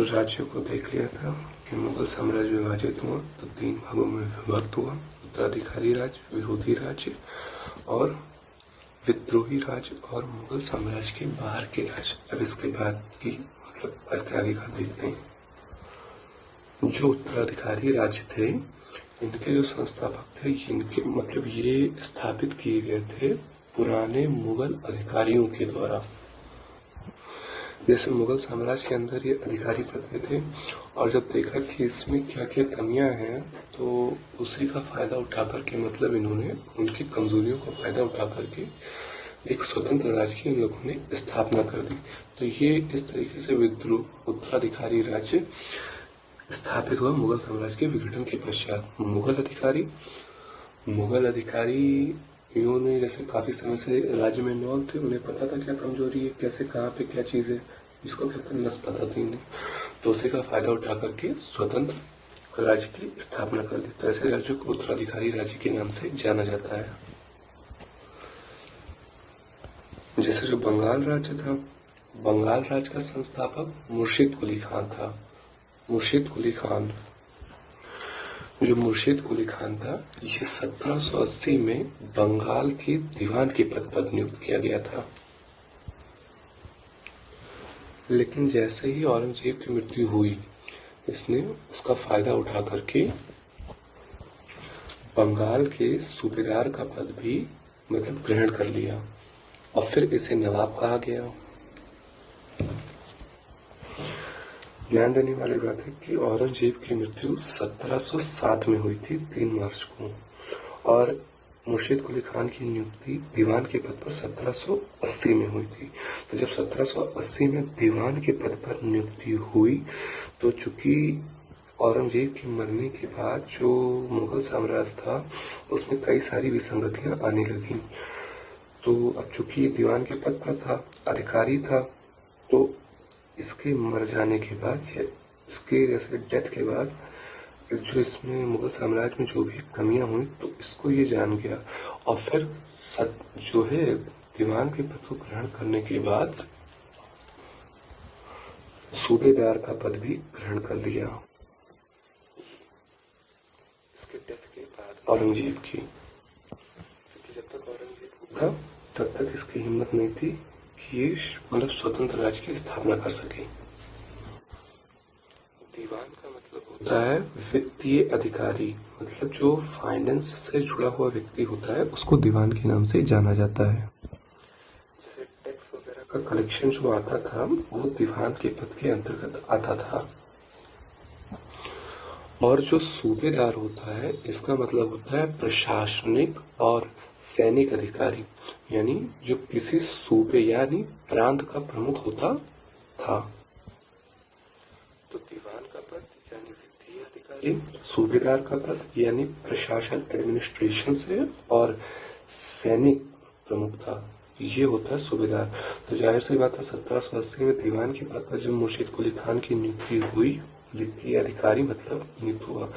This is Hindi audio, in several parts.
राज्यों को देख लिया था कि मुगल साम्राज्य विभाजित हुआ तो 3 भागों में विभक्त हुआ। उत्तराधिकारी राज्य, विरोधी राज्य और विद्रोही राज्य और मुगल साम्राज्य के बाहर के राज्य। अब इसके बाद की इसके आगे का देखते हैं। जो उत्तराधिकारी राज्य थे इनके जो संस्थापक थे इनके ये स्थापित किए गए थे पुराने मुगल अधिकारियों के द्वारा। जैसे मुगल साम्राज्य के अंदर ये अधिकारी पद में थे और जब देखा कि इसमें क्या क्या कमियां हैं तो उसी का फायदा उठा करके इन्होंने उनकी कमजोरियों का फायदा उठा करके एक स्वतंत्र राज्य की इन लोगों ने स्थापना कर दी। तो ये इस तरीके से विद्रोह उत्तराधिकारी राज्य स्थापित हुआ मुगल साम्राज्य के विघटन के पश्चात। मुगल अधिकारी इन्होंने जैसे काफी समय से राज्य में इन्वॉल्व थे, उन्हें पता था क्या कमजोरी है, कैसे कहाँ पे क्या चीज है, इसको कहते हैं नस पता थी नहीं, तो उसी का फायदा उठा करके स्वतंत्र राज्य की स्थापना कर दी। तो ऐसे राज्यों को उत्तराधिकारी राज्य के नाम से जाना जाता है। जैसे जो बंगाल राज्य था, बंगाल राज्य का संस्थापक मुर्शिद कुली खान था। मुर्शिद कुली खान था ये 1780 में बंगाल के दीवान के पद पर नियुक्त किया गया था। लेकिन जैसे ही औरंगजेब की मृत्यु हुई इसने उसका फायदा उठा करके बंगाल के सूबेदार का पद भी ग्रहण कर लिया और फिर इसे नवाब कहा गया। ध्यान देने वाली बात है कि औरंगजेब की मृत्यु 1707 में हुई थी 3 मार्च को और मुर्शिद कुली खान की नियुक्ति दीवान के पद पर 1780 में हुई थी। तो जब 1780 में दीवान के पद पर नियुक्ति हुई तो चूंकि औरंगजेब के मरने के बाद जो मुगल साम्राज्य था उसमें कई सारी विसंगतियां आने लगी। तो अब चूंकि दीवान के पद पर था, अधिकारी था, तो इसके मर जाने के बाद या इसके जैसे डेथ के बाद इसमें मुगल साम्राज्य में जो भी कमियां हुई तो इसको ये जान गया और फिर जो है दीवान के पद को ग्रहण करने के बाद सूबेदार का पद भी ग्रहण कर लिया इसके डेथ के बाद औरंगजेब की। क्योंकि जब तक औरंगजेब था तब तक इसकी हिम्मत नहीं थी कि ये स्वतंत्र राज्य की स्थापना कर सके। दीवान का होता है वित्तीय अधिकारी, जो फाइनेंस से जुड़ा हुआ व्यक्ति होता है उसको दीवान के नाम से जाना जाता है। जैसे टैक्स वगैरह का कलेक्शन जो आता था वो दीवान के पद के अंतर्गत आता था। और जो सूबेदार होता है इसका होता है प्रशासनिक और सैनिक अधिकारी, यानी जो किसी सूबे यानी प्रांत का प्रमुख होता था। तो दीवान का पद यानी वित्तीय अधिकारी, सूबेदार का पद यानी प्रशासन एडमिनिस्ट्रेशन से और सैनिक प्रमुख था, ये होता है सूबेदार। तो जाहिर सी बात है 1780 में दीवान के पद पर जब मुर्शिद कुली खान की नियुक्ति हुई वित्तीय अधिकारी नियुक्त हुआ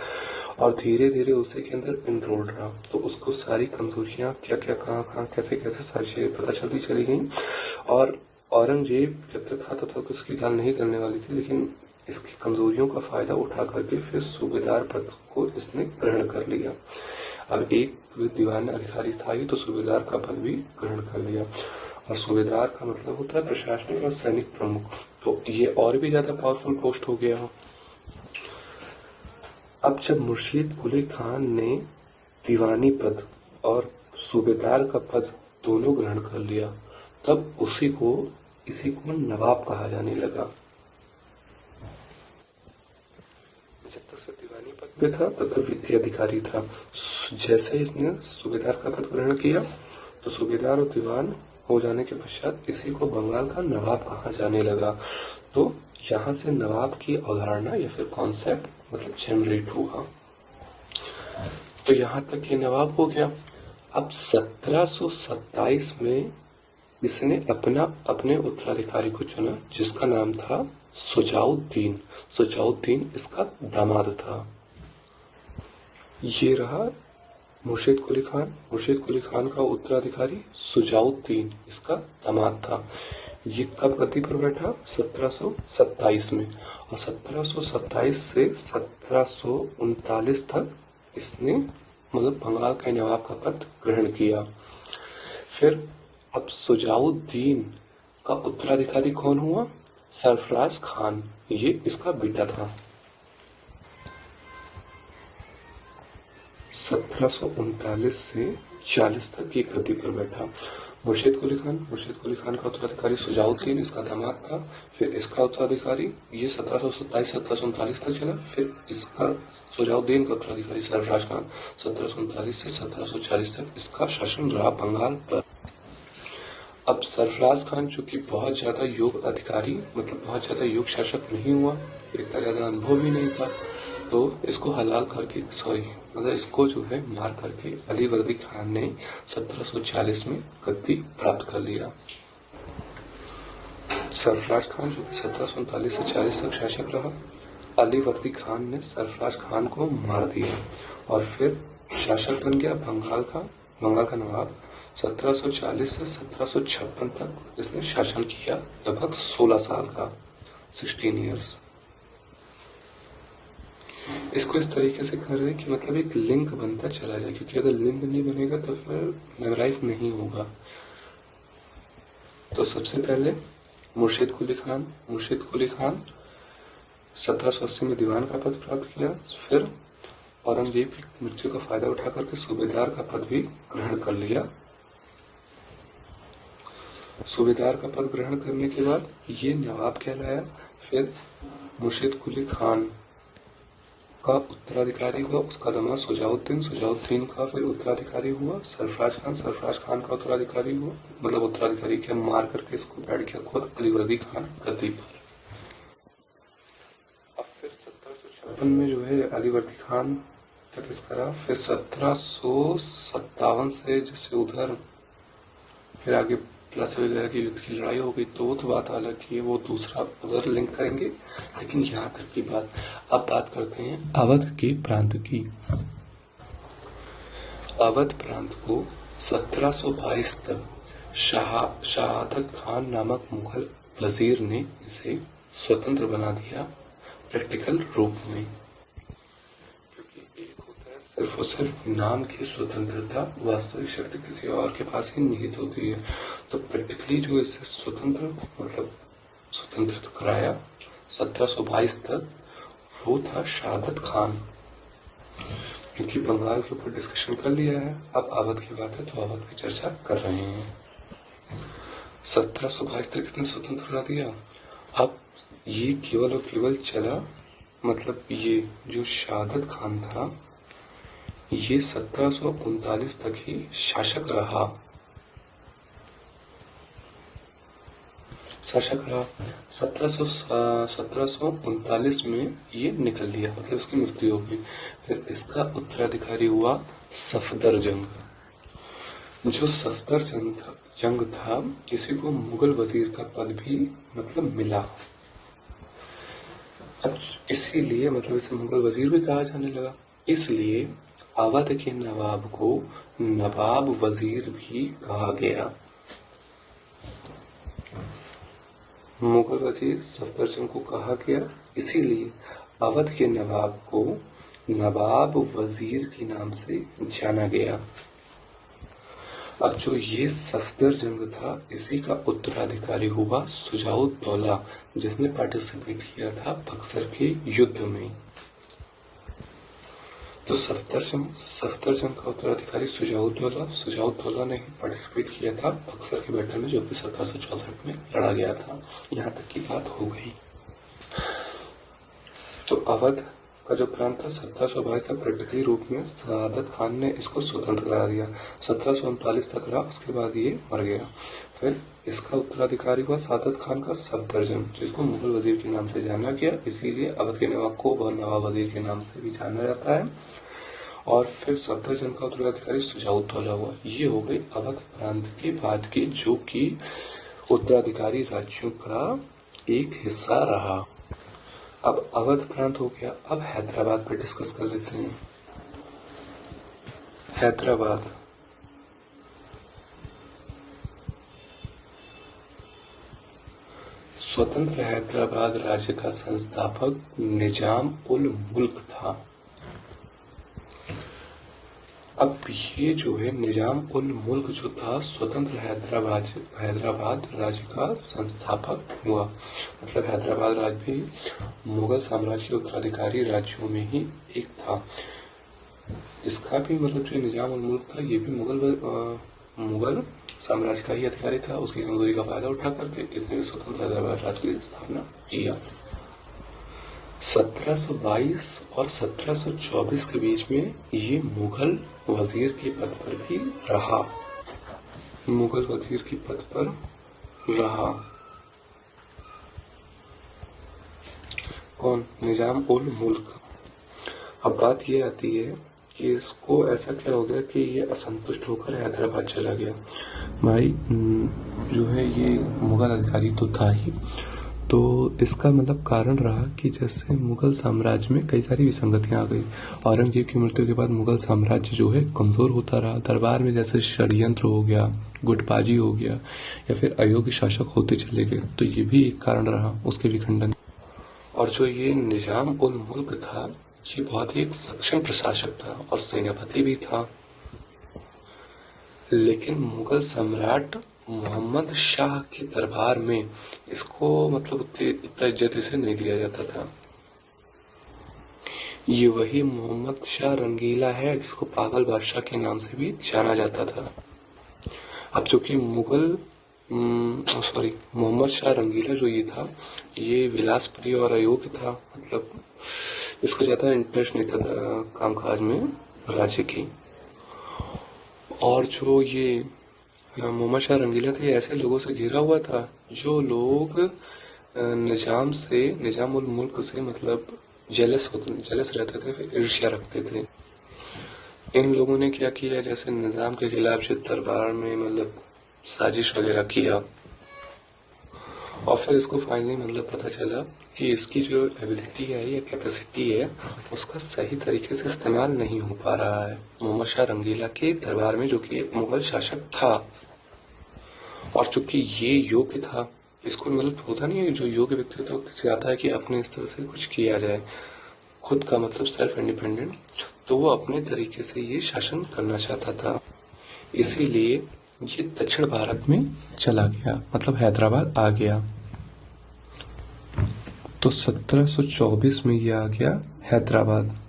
और धीरे धीरे उसी के अंदर एनरोल्ड रहा तो उसको सारी कमजोरियां क्या क्या कहाँ कैसे कैसे सारी चीजें पता चलती चली गई। और औरंगजेब जब तक था तब तक उसकी गाल नहीं करने वाली थी, लेकिन इसकी कमजोरियों का फायदा उठा करके फिर सूबेदार पद को इसने ग्रहण कर लिया। अब एक दीवान अधिकारी था ही तो सूबेदार का पद भी ग्रहण कर लिया और सूबेदार का होता है प्रशासनिक और सैनिक प्रमुख, तो ये और भी ज्यादा पावरफुल पोस्ट हो गया। अब जब मुर्शिद कुली खान ने दीवानी पद और सूबेदार का पद दोनों ग्रहण कर लिया तब इसी को नवाब कहा जाने लगा। जब तक से दीवानी पद पे था तब तक वित्तीय अधिकारी था। जैसे इसने सूबेदार का पद ग्रहण किया तो सूबेदार और दीवान हो जाने के पश्चात इसी को बंगाल का नवाब कहा जाने लगा। तो यहाँ से नवाब की अवधारणा या फिर कॉन्सेप्ट जनरेट हुआ। तो यहाँ तक ये नवाब हो गया। अब 1727 में इसने अपने उत्तराधिकारी को चुना जिसका नाम था सुजाउद्दीन। सुजाउद्दीन इसका दामाद था। ये रहा मुर्शिद कुली खान का उत्तराधिकारी सुजाउद्दीन इसका दामाद था। ये कब गद्दी पर बैठा? 1727 में। और 1727 से 1739 तक इसने मतलब बंगाल के नवाब का पद ग्रहण किया। फिर अब सुजाउद्दीन का उत्तराधिकारी कौन हुआ? सरफराज खान, ये इसका बेटा था। 1739 से 40 तक ये गद्दी पर बैठा। मुर्शिद कुली खान का उत्तराधिकारी सुजाउद्दीन इसका दामाद था। फिर इसका उत्तराधिकारी ये 1727-1739 तक चला। फिर इसका सुजाउद्दीन का उत्तराधिकारी सरफराज खान 1739 से 1740 तक इसका शासन रहा बंगाल पर। अब सरफराज खान जो कि बहुत ज्यादा योग्य अधिकारी मतलब बहुत ज्यादा योग्य शासक नहीं हुआ, इतना ज्यादा अनुभव भी नहीं था, तो इसको हलाल करके मतलब इसको जो है मार करके अलीवर्दी खान ने 1740 में गद्दी प्राप्त कर लिया। सरफराज खान जो कि 1739 से 40 तक शासक रहा, अलीवर्दी खान ने सरफराज खान को मार दिया और फिर शासक बन गया बंगाल का नवाब। 1740 से 1756 तक इसने शासन किया, लगभग 16 साल का, 16 ईयर्स। इसको इस तरीके से कर रहे हैं कि मतलब एक लिंक बनता चला जाए, क्योंकि अगर लिंक नहीं बनेगा तो फिर मेमोराइज नहीं होगा। तो सबसे पहले मुर्शिद कुली खान 1780 में दीवान का पद प्राप्त किया। फिर औरंगजेब की मृत्यु का फायदा उठा करके सूबेदार का पद भी ग्रहण कर लिया। सूबेदार का पद ग्रहण करने के बाद ये नवाब कहलाया। फिर मुर्शिद कुली खान का उत्तराधिकारी हुआ उसका दामाद सुजाउद्दीन का फिर उत्तराधिकारी हुआ सरफराज खान का उत्तराधिकारी हुआ, मतलब उत्तराधिकारी के मार करके इसको बैठ गया खुद अलीवर्दी खान गद्दी पर। अब फिर 1756 में जो है अलीवर्दी खान तक इसका रहा। फिर 1757 से जैसे उधर फिर आगे प्लासी वगैरह की युद्ध की लड़ाई हो गई, तो वो तो बात अलग ही है, वो दूसरा उधर लिंक करेंगे। लेकिन यहाँ तक की बात, अब बात करते हैं अवध के प्रांत की। अवध प्रांत को 1722 तक शहादत खान नामक मुगल वजीर ने इसे स्वतंत्र बना दिया प्रैक्टिकल रूप में, सिर्फ और सिर्फ नाम की स्वतंत्रता, वास्तविक शक्ति किसी और के पास ही निहित होती है। तो प्रैक्टिकली जो इसे स्वतंत्र कराया 1722 तक, वो था शहादत खान। क्योंकि बंगाल के ऊपर डिस्कशन कर लिया है, अब अवध की बात है तो अवध की चर्चा कर रहे हैं। 1722 तक इसने स्वतंत्र करा दिया। अब ये केवल और केवल चला, मतलब ये जो शहादत खान था ये 1739 तक ही शासक रहा। 1739 में ये निकल लिया, मतलब इसकी मृत्यु हो गई। फिर इसका उत्तराधिकारी हुआ सफदरजंग। जो सफदरजंग था इसी को मुगल वजीर का पद भी मतलब मिला। अब इसीलिए मतलब इसे मुगल वजीर भी कहा जाने लगा, इसलिए अवध के नवाब को नवाब वजीर भी कहा गया। मुगल वजीर सफदरजंग को कहा गया, इसीलिए अवध के नवाब को नवाब वजीर के नाम से जाना गया। अब जो ये सफदरजंग था इसी का उत्तराधिकारी हुआ सुजाउद्दौला, जिसने पार्टिसिपेट किया था बक्सर के युद्ध में। तो सफदरजंग का उत्तराधिकारी सुजाउद्दौला ने पार्टिसिपेट किया था बक्सर के बैटल में, जो कि 1764 में लड़ा गया था। यहाँ तक की बात हो गई। तो अवध का जो प्रांत था 1722 तक प्रैक्टिकली रूप में शहादत खान ने इसको स्वतंत्र करा दिया। 1739 तक रहा, उसके बाद ये मर गया। फिर इसका उत्तराधिकारी हुआ शहादत खान का सफदरजंग, जिसको मुगल वजीर के नाम से जाना गया, इसीलिए अवध के नवाब को नवाब वजीर के नाम से भी जाना जाता है। और फिर सफदरजंग का उत्तराधिकारी सुजाउद्दौला हुआ। ये हो गई अवध प्रांत के बाद की, जो कि उत्तराधिकारी राज्यों का एक हिस्सा रहा। अब अवध प्रांत हो गया। अब हैदराबाद पे डिस्कस कर लेते हैं। हैदराबाद स्वतंत्र हैदराबाद राज्य का संस्थापक निजाम उल मुल्क था। अब ये जो है निजाम उल मुल्क जो था स्वतंत्र हैदराबाद राज्य का संस्थापक हुआ। मतलब हैदराबाद राज्य भी मुगल साम्राज्य के उत्तराधिकारी राज्यों में ही एक था। इसका भी मतलब जो निजाम उल मुल्क था ये भी मुगल साम्राज्य का ही अधिकारी था। उसकी कमजोरी का फायदा उठा करके इसने भी स्वतंत्र हैदराबाद राज्य की स्थापना किया। 1722 और 1724 के बीच में ये मुगल वजीर के पद पर भी रहा। मुगल वजीर के पद पर रहा कौन? निजाम उल मुल्क। अब बात ये आती है कि इसको ऐसा क्या हो गया कि ये असंतुष्ट होकर हैदराबाद चला गया। भाई जो है ये मुगल अधिकारी तो था ही, तो इसका मतलब कारण रहा कि जैसे मुगल साम्राज्य में कई सारी विसंगतियां आ गई। औरंगजेब की मृत्यु के बाद मुगल साम्राज्य जो है कमजोर होता रहा। दरबार में जैसे षड्यंत्र हो गया, गुटबाजी हो गया, या फिर अयोग्य शासक होते चले गए, तो ये भी एक कारण रहा उसके विखंडन। और जो ये निजाम उल मुल्क था ये बहुत ही एक सक्षम प्रशासक था और सेनापति भी था। लेकिन मुगल सम्राट मोहम्मद शाह के दरबार में इसको मतलब इतना इज्जत इसे नहीं दिया जाता था। ये वही मोहम्मद शाह रंगीला है जिसको पागल बादशाह के नाम से भी जाना जाता था। अब चूंकि मोहम्मद शाह रंगीला जो ये था ये विलासप्रिय और अयोग्य था। मतलब इसको ज्यादा इंटरेस्ट नहीं था कामकाज में राज्य की। और जो ये मोहम्मद शाह रंगीला थे ऐसे लोगों से घिरा हुआ था जो लोग निजाम उल मुल्क से मतलब जेलस रहते थे, फिर ईर्ष्या रखते थे। इन लोगों ने क्या किया, जैसे निजाम के खिलाफ जो दरबार में मतलब साजिश वगैरह किया, और फिर इसको फाइनली मतलब पता चला कि इसकी जो एबिलिटी है या कैपेसिटी है उसका सही तरीके से इस्तेमाल नहीं हो पा रहा है मोहम्मद शाह रंगीला के दरबार में, जो कि एक मुगल शासक था। और चूंकि ये योग्य था, इसको मतलब होता नहीं है जो योग्य व्यक्ति होता है चाहता है कि अपने स्तर से कुछ किया जाए, खुद का मतलब सेल्फ इंडिपेंडेंट, तो वो अपने तरीके से ये शासन करना चाहता था। इसीलिए ये दक्षिण भारत में चला गया, मतलब हैदराबाद आ गया। तो 1724 में ये आ गया हैदराबाद।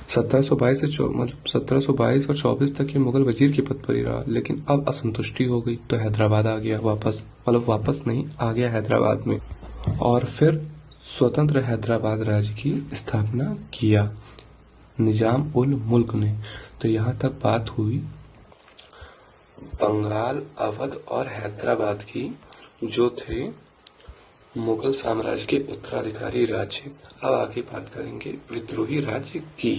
मतलब 1722 और 24 तक ये मुगल वजीर के पद पर ही रहा, लेकिन अब असंतुष्टि हो गई तो हैदराबाद आ गया वापस, मतलब वापस नहीं, आ गया हैदराबाद में। और फिर स्वतंत्र हैदराबाद राज्य की स्थापना किया निजाम उल मुल्क ने। तो यहाँ तक बात हुई बंगाल, अवध और हैदराबाद की, जो थे मुगल साम्राज्य के उत्तराधिकारी राज्य। अब आगे बात करेंगे विद्रोही राज्य की।